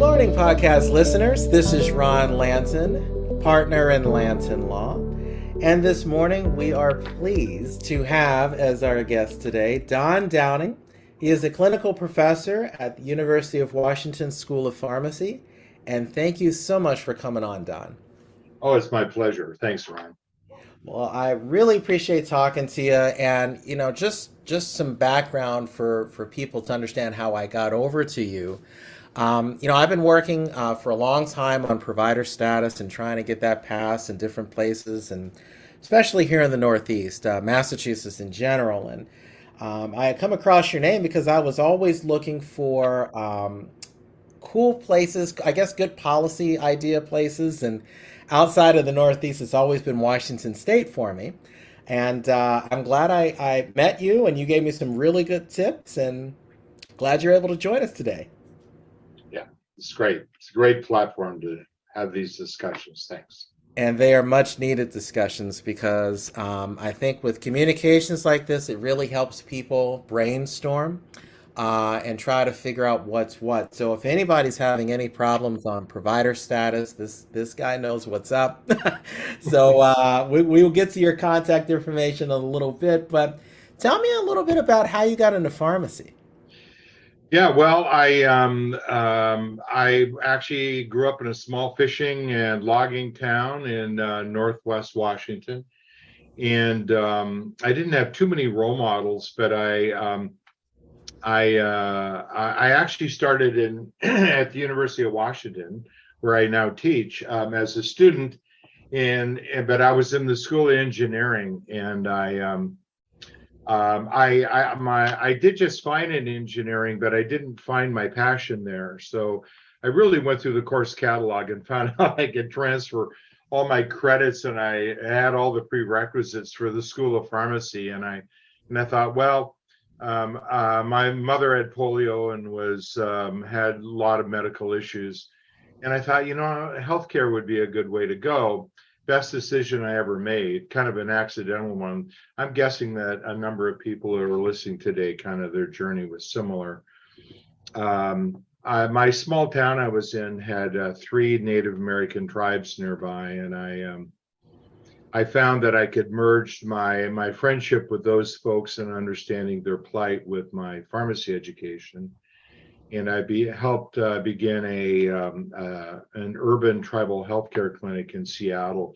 morning, podcast listeners. This is Ron Lanton, partner in Lanton Law. And this morning, we are pleased to have as our guest today Don Downing. He is a clinical professor at the University of Washington School of Pharmacy. And thank you so much for coming on, Don. Oh, it's my pleasure. Thanks, Ron. Well, I really appreciate talking to you, and just some background for people to understand how I got over to you. I've been working for a long time on provider status and trying to get that passed in different places, and especially here in the Northeast, Massachusetts in general. And I had come across your name because I was always looking for cool places, I guess good policy idea places. And outside of the Northeast, it's always been Washington State for me. And I'm glad I met you and you gave me some really good tips, and glad you're able to join us today. Yeah, it's great. It's a great platform to have these discussions. Thanks. And they are much needed discussions because I think with communications like this, it really helps people brainstorm and try to figure out what's what. So if anybody's having any problems on provider status, this guy knows what's up. So we will get to your contact information in a little bit, but tell me a little bit about how you got into pharmacy. Yeah, well, I actually grew up in a small fishing and logging town in Northwest Washington, and I didn't have too many role models, but I actually started in at the University of Washington, where I now teach as a student, but I was in the School of Engineering, and I did just fine in engineering, but I didn't find my passion there. So I really went through the course catalog and found out I could transfer all my credits, and I had all the prerequisites for the School of Pharmacy. And I thought, well, my mother had polio and was had a lot of medical issues, and I thought, healthcare would be a good way to go. Best decision I ever made, kind of an accidental one. I'm guessing that a number of people who are listening today, kind of their journey was similar. My small town I was in had 3 Native American tribes nearby, and I found that I could merge my friendship with those folks and understanding their plight with my pharmacy education. And I helped begin an urban tribal healthcare clinic in Seattle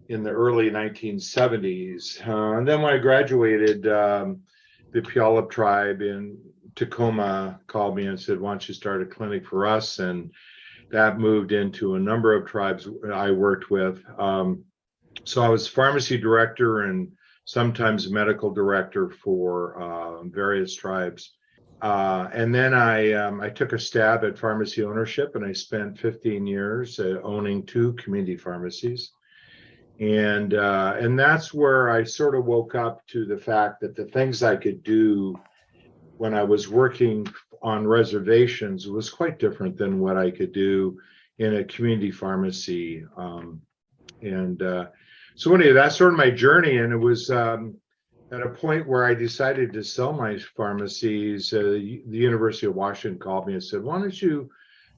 in the early 1970s. And then when I graduated, the Puyallup tribe in Tacoma called me and said, "Why don't you start a clinic for us?" And that moved into a number of tribes I worked with. So I was pharmacy director and sometimes medical director for various tribes. And then I took a stab at pharmacy ownership, and I spent 15 years owning 2 community pharmacies. And that's where I sort of woke up to the fact that the things I could do when I was working on reservations was quite different than what I could do in a community pharmacy. So anyway, that's sort of my journey, and it was at a point where I decided to sell my pharmacies. The University of Washington called me and said, "Why don't you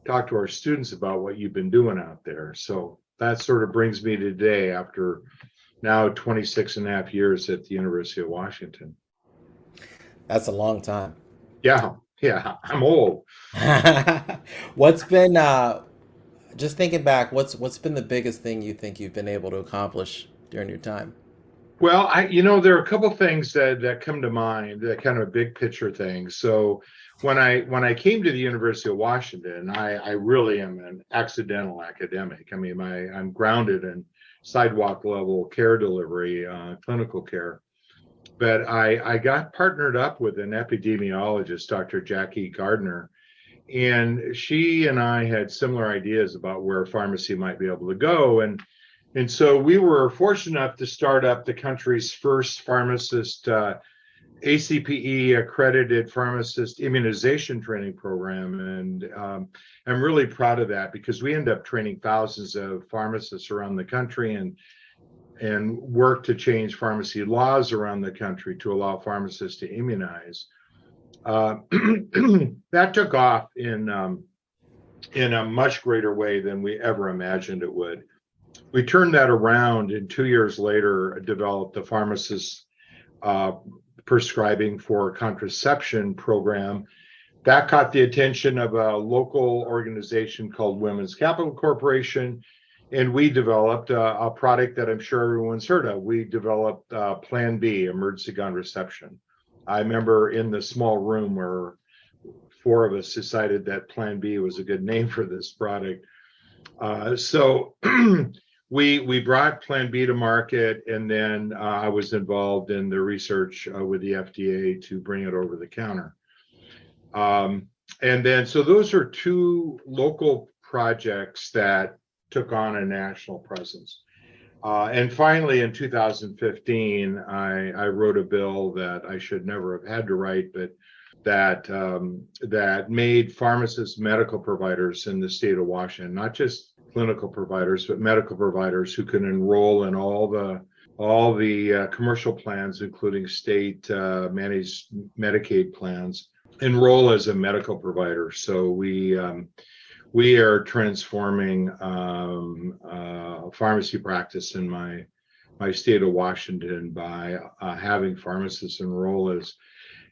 talk to our students about what you've been doing out there?" So that sort of brings me to today after now 26 and a half years at the University of Washington. That's a long time. Yeah, I'm old. What's been just thinking back, what's been the biggest thing you think you've been able to accomplish during your time? Well, there are a couple things that come to mind, that kind of big picture things. So when I came to the University of Washington, I really am an accidental academic. I mean, I'm grounded in sidewalk level care delivery, clinical care. But I got partnered up with an epidemiologist, Dr. Jackie Gardner, and she and I had similar ideas about where pharmacy might be able to go. And so we were fortunate enough to start up the country's first pharmacist, ACPE accredited pharmacist immunization training program. And I'm really proud of that because we end up training thousands of pharmacists around the country and work to change pharmacy laws around the country to allow pharmacists to immunize. That took off in in a much greater way than we ever imagined it would. We turned that around, and 2 years later developed the pharmacist uh, prescribing for contraception program. That caught the attention of a local organization called Women's Capital Corporation, and we developed a product that I'm sure everyone's heard of. We developed Plan B, emergency contraception. I remember in the small room where four of us decided that Plan B was a good name for this product. So we brought Plan B to market, and then I was involved in the research with the FDA to bring it over the counter. And then, so those are two local projects that took on a national presence. And finally, in 2015, I wrote a bill that I should never have had to write, but that made pharmacists medical providers in the state of Washington, not just clinical providers, but medical providers who can enroll in all the commercial plans, including state managed Medicaid plans, enroll as a medical provider. So we are transforming pharmacy practice in my state of Washington by having pharmacists enroll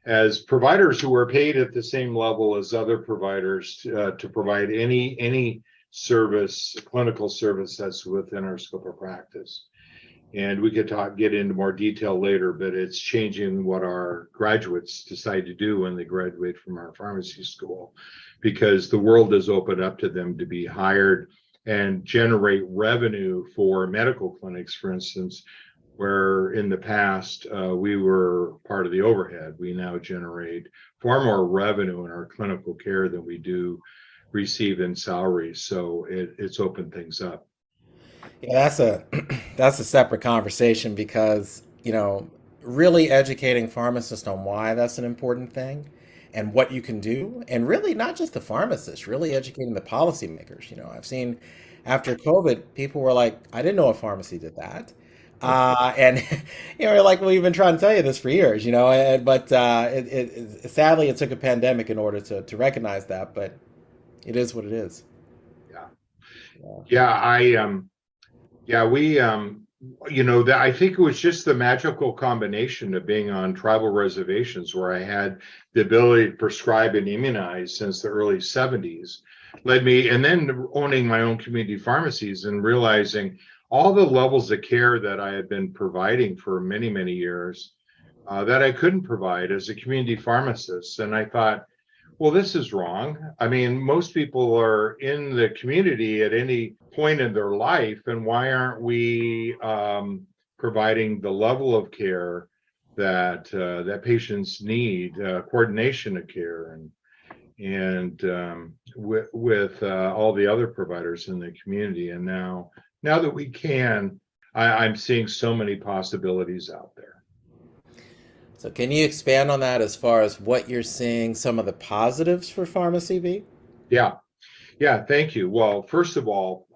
as providers who are paid at the same level as other providers to provide any service, clinical service that's within our scope of practice. And we could get into more detail later, but it's changing what our graduates decide to do when they graduate from our pharmacy school, because the world has opened up to them to be hired and generate revenue for medical clinics, for instance, where in the past we were part of the overhead. We now generate far more revenue in our clinical care than we do receive in salaries. So it's opened things up. Yeah, that's a separate conversation because, really educating pharmacists on why that's an important thing and what you can do, and really not just the pharmacists, really educating the policymakers. I've seen after COVID, people were like, I didn't know a pharmacy did that. And like we've been trying to tell you this for years, but sadly it took a pandemic in order to recognize that, but it is what it is. Yeah. Yeah. We that I think it was just the magical combination of being on tribal reservations where I had the ability to prescribe and immunize since the early 70s led me, and then owning my own community pharmacies and realizing all the levels of care that I had been providing for many, many years that I couldn't provide as a community pharmacist. And I thought, well, this is wrong. I mean, most people are in the community at any point in their life, and why aren't we providing the level of care that patients need, coordination of care, and with all the other providers in the community? And now that we can, I'm seeing so many possibilities out there. So can you expand on that as far as what you're seeing some of the positives for pharmacy be? Yeah, thank you. Well, first of all,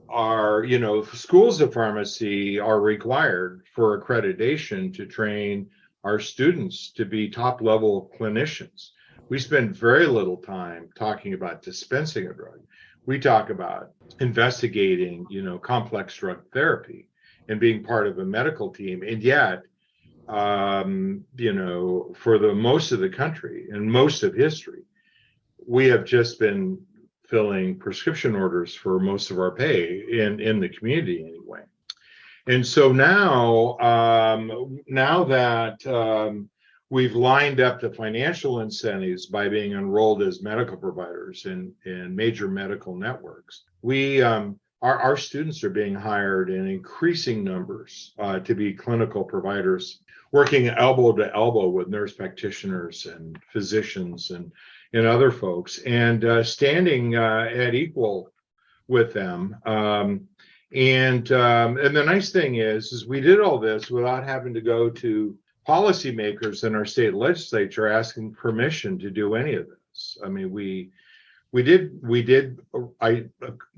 our schools of pharmacy are required for accreditation to train our students to be top level clinicians. We spend very little time talking about dispensing a drug. We talk about investigating, complex drug therapy and being part of a medical team. And yet, for the most of the country and most of history, we have just been filling prescription orders for most of our pay in the community anyway. And so now that we've lined up the financial incentives by being enrolled as medical providers in major medical networks, our students are being hired in increasing numbers to be clinical providers, working elbow to elbow with nurse practitioners and physicians and other folks, and standing at equal with them. And the nice thing is we did all this without having to go to policymakers in our state legislature asking permission to do any of this. I mean,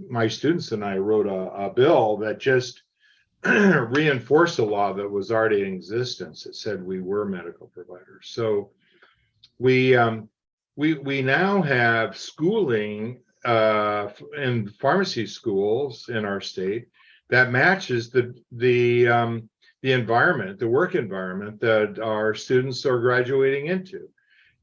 my students and I wrote a bill that just reinforced a law that was already in existence that said we were medical providers. So we we now have schooling in pharmacy schools in our state that matches the environment, the work environment that our students are graduating into.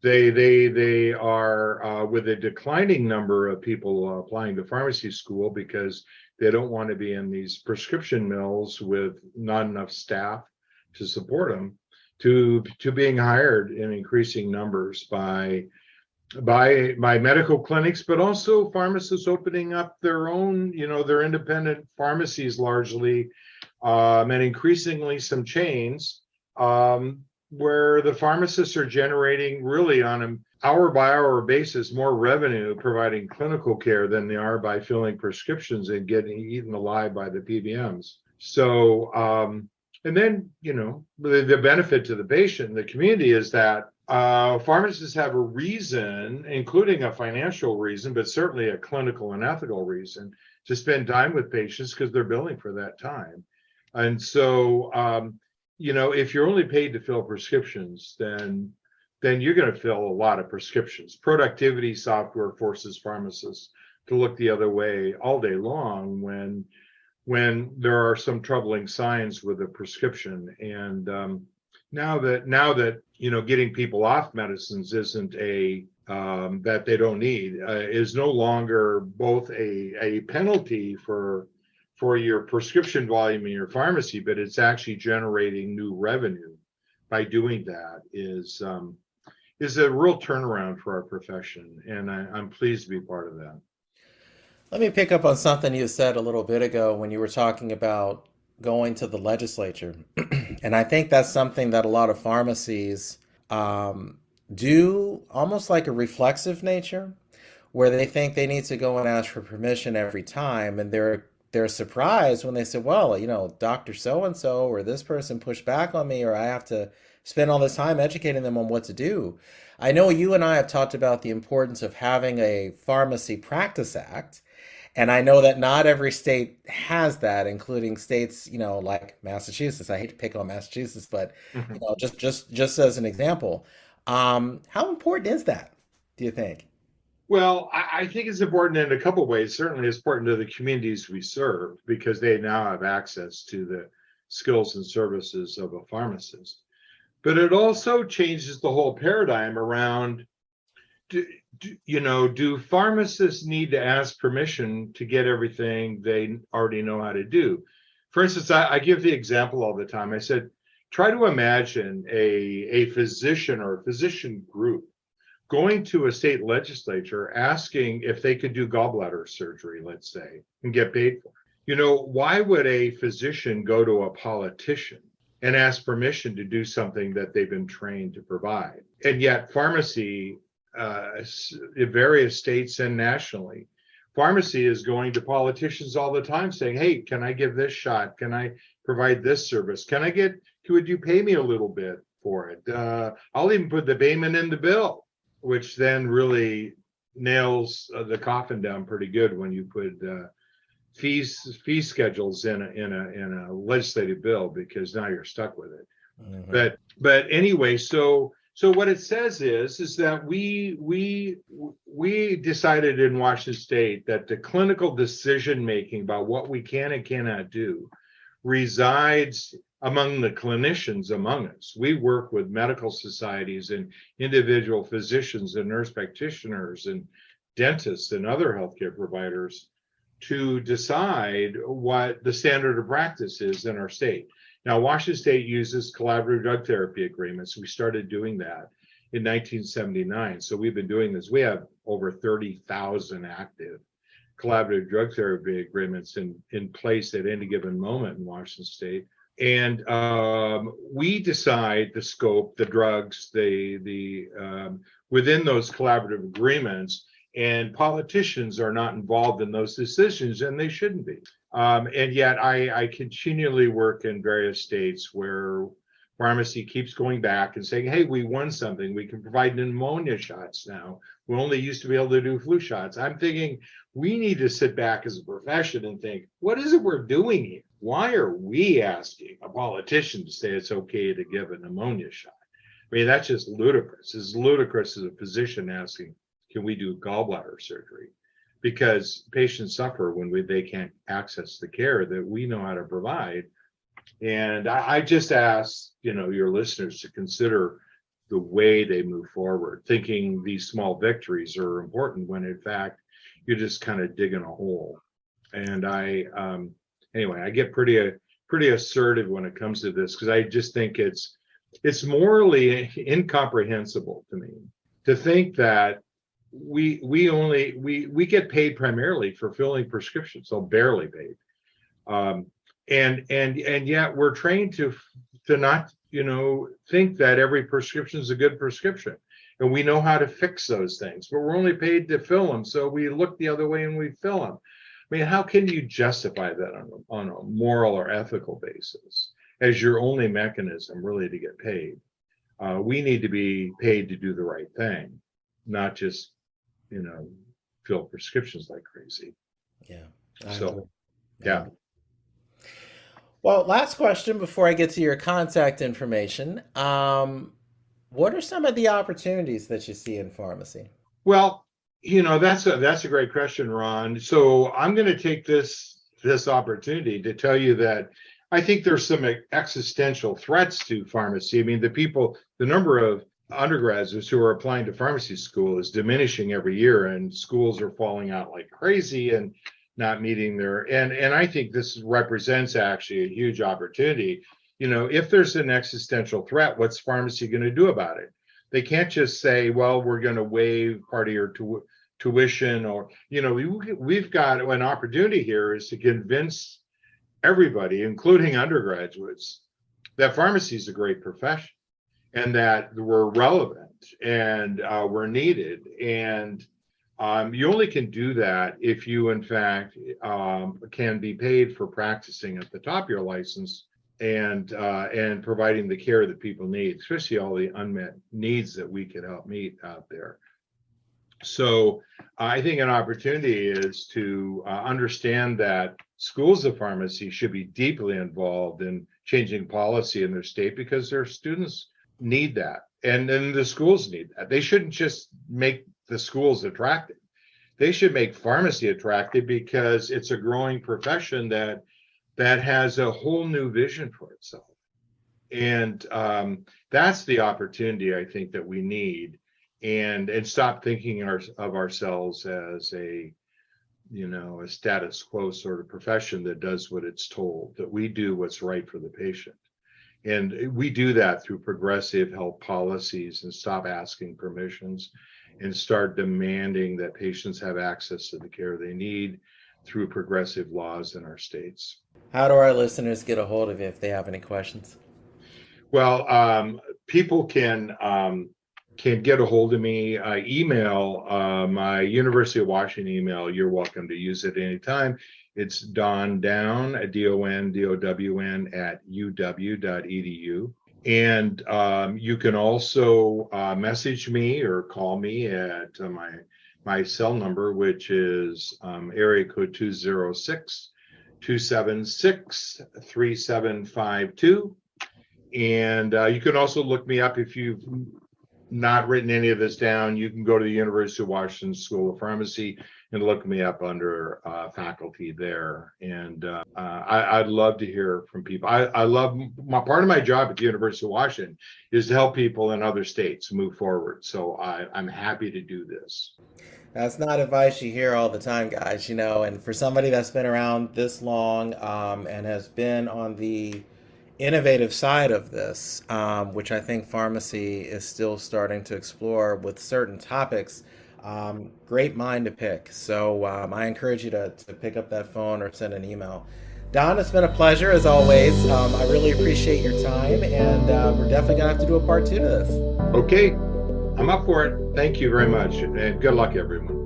They are with a declining number of people applying to pharmacy school because they don't want to be in these prescription mills with not enough staff to support them, to being hired in increasing numbers by medical clinics, but also pharmacists opening up their own, their independent pharmacies largely, and increasingly some chains, where the pharmacists are generating really on an hour by hour basis more revenue providing clinical care than they are by filling prescriptions and getting eaten alive by the PBMs. So, and then, the benefit to the patient and the community is that pharmacists have a reason, including a financial reason, but certainly a clinical and ethical reason to spend time with patients because they're billing for that time. And so, if you're only paid to fill prescriptions, then you're going to fill a lot of prescriptions. Productivity software forces pharmacists to look the other way all day long when there are some troubling signs with a prescription. And now that getting people off medicines isn't a that they don't need, is no longer both a penalty for your prescription volume in your pharmacy, but it's actually generating new revenue by doing that is a real turnaround for our profession, and I'm pleased to be part of that. Let me pick up on something you said a little bit ago when you were talking about going to the legislature. And I think that's something that a lot of pharmacies do, almost like a reflexive nature, where they think they need to go and ask for permission every time, and they're surprised when they say, well, Dr. So and so or this person pushed back on me, or I have to spend all this time educating them on what to do. I know you and I have talked about the importance of having a Pharmacy Practice Act, and I know that not every state has that, including states, like Massachusetts. I hate to pick on Massachusetts, but Mhm. just as an example, how important is that, do you think? Well, I think it's important in a couple of ways. Certainly, it's important to the communities we serve because they now have access to the skills and services of a pharmacist. But it also changes the whole paradigm around do pharmacists need to ask permission to get everything they already know how to do? For instance, I give the example all the time. I said, try to imagine a physician or a physician group going to a state legislature asking if they could do gallbladder surgery, let's say, and get paid for it. Why would a physician go to a politician and ask permission to do something that they've been trained to provide? And yet, pharmacy, in various states and nationally, pharmacy is going to politicians all the time saying, hey, can I give this shot? Can I provide this service? Would you pay me a little bit for it? I'll even put the payment in the bill, which then really nails the coffin down pretty good when you put fee schedules in a legislative bill, because now you're stuck with it. Hmm. But anyway, so what it says is that we decided in Washington State that the clinical decision making about what we can and cannot do resides among the clinicians among us. We work with medical societies and individual physicians and nurse practitioners and dentists and other healthcare providers to decide what the standard of practice is in our state. Now, Washington State uses collaborative drug therapy agreements. We started doing that in 1979. So we've been doing this. We have over 30,000 active collaborative drug therapy agreements in place at any given moment in Washington State. And we decide the scope, the drugs, the within those collaborative agreements, and politicians are not involved in those decisions, and they shouldn't be. And yet I continually work in various states where pharmacy keeps going back and saying, hey, we won something. We can provide pneumonia shots now. We only used to be able to do flu shots. I'm thinking we need to sit back as a profession and think, what is it we're doing here? Why are we asking a politician to say it's okay to give a pneumonia shot? I mean, that's just ludicrous. It's ludicrous as a physician asking, can we do gallbladder surgery? Because patients suffer when they can't access the care that we know how to provide. And I just ask, your listeners to consider the way they move forward, thinking these small victories are important when in fact you're just kind of digging a hole. And anyway, I get pretty assertive when it comes to this, because I just think it's morally incomprehensible to me to think that we get paid primarily for filling prescriptions, so barely paid, and yet we're trained to not think that every prescription is a good prescription, and we know how to fix those things, but we're only paid to fill them, so we look the other way and we fill them. I mean, how can you justify that on a moral or ethical basis as your only mechanism really to get paid? We need to be paid to do the right thing, not just fill prescriptions like crazy. Yeah. So, yeah. Well, last question before I get to your contact information. What are some of the opportunities that you see in pharmacy? Well, that's a great question, Ron. So I'm going to take this opportunity to tell you that I think there's some existential threats to pharmacy. I mean, the number of undergraduates who are applying to pharmacy school is diminishing every year, and schools are falling out like crazy and not meeting and I think this represents actually a huge opportunity. If there's an existential threat, what's pharmacy going to do about it? They can't just say, well, we're going to waive part of your tuition, or we've got an opportunity here is to convince everybody, including undergraduates, that pharmacy is a great profession and that we're relevant and we're needed. And you only can do that if you, in fact, can be paid for practicing at the top of your license and providing the care that people need, especially all the unmet needs that we can help meet out there. So I think an opportunity is to understand that schools of pharmacy should be deeply involved in changing policy in their state, because their students need that. And then the schools need that. They shouldn't just make the schools attractive. They should make pharmacy attractive, because it's a growing profession that has a whole new vision for itself. And that's the opportunity I think that we need, and stop thinking of ourselves as a status quo sort of profession that does what it's told, that we do what's right for the patient. And we do that through progressive health policies, and stop asking permissions and start demanding that patients have access to the care they need through progressive laws in our states. How do our listeners get a hold of you if they have any questions? Well, people can get a hold of me. Email my University of Washington email. You're welcome to use it anytime. It's dondown, DONDOWN @uw.edu. And you can also message me or call me at my cell number, which is area code 206-276-3752. And you can also look me up if you've not written any of this down. You can go to the University of Washington School of Pharmacy and look me up under faculty there. And I'd love to hear from people. I love part of my job at the University of Washington is to help people in other states move forward. So I'm happy to do this. That's not advice you hear all the time, guys, and for somebody that's been around this long and has been on the innovative side of this, which I think pharmacy is still starting to explore with certain topics, great mind to pick. So I encourage you to pick up that phone or send an email. Don, it's been a pleasure as always. I really appreciate your time, and we're definitely gonna have to do a part 2 to this. Okay, I'm up for it. Thank you very much, and good luck, everyone.